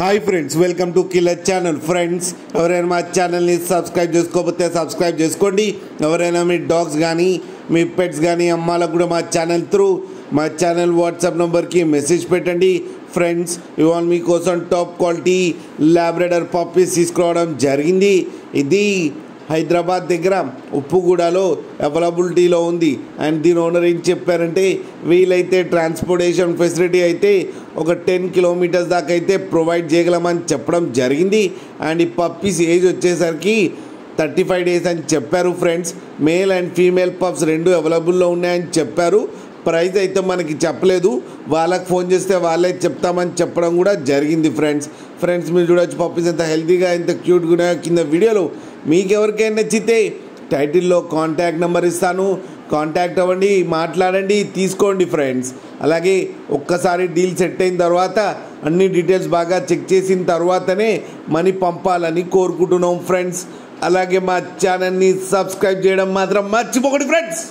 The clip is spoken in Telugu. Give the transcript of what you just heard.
Hi friends, welcome to killer channel. Friends, ఎవరైనా మా ఛానల్ని సబ్స్క్రైబ్ చేసుకోకపోతే సబ్స్క్రైబ్ చేసుకోండి. ఎవరైనా మీ డాగ్స్ కానీ మీ పెట్స్ కానీ అమ్మాలకు కూడా మా ఛానల్ వాట్సాప్ నెంబర్కి మెసేజ్ పెట్టండి. ఫ్రెండ్స్, ఇవాళ మీకోసం టాప్ క్వాలిటీ లాబ్రడార్ పప్పీస్ తీసుకురావడం జరిగింది. ఇది హైదరాబాద్ దగ్గర ఉప్పుగూడలో అవైలబిలిటీలో ఉంది. అండ్ దీని ఓనర్ ఏం చెప్పారంటే, వీలైతే ట్రాన్స్పోర్టేషన్ ఫెసిలిటీ అయితే ఒక 10 కిలోమీటర్స్ దాకా అయితే ప్రొవైడ్ చేయగలమని చెప్పడం జరిగింది. అండ్ ఈ పప్పీస్ ఏజ్ వచ్చేసరికి 35 డేస్ అని చెప్పారు. Friends, male and female pups రెండు అవైలబుల్లో ఉన్నాయని చెప్పారు. ప్రైస్ అయితే మనకి చెప్పలేదు, వాళ్ళకి ఫోన్ చేస్తే వాళ్ళే చెప్తామని చెప్పడం కూడా జరిగింది. ఫ్రెండ్స్ మీరు చూడవచ్చు పప్పీస్ ఎంత హెల్తీగా ఎంత క్యూట్గా ఉన్నాయో. కింద వీడియోలో మీకు ఎవరికైనా నచ్చితే టైటిల్లో కాంటాక్ట్ నెంబర్ ఇస్తాను, కాంటాక్ట్ అవ్వండి, మాట్లాడండి, తీసుకోండి. ఫ్రెండ్స్, అలాగే ఒక్కసారి డీల్ సెట్ అయిన తర్వాత అన్ని డీటెయిల్స్ బాగా చెక్ చేసిన తర్వాతనే మనీ పంపాలని కోరుకుంటున్నాం. ఫ్రెండ్స్, అలాగే మా ఛానల్ని సబ్స్క్రైబ్ చేయడం మాత్రం మర్చిపోకండి. ఫ్రెండ్స్.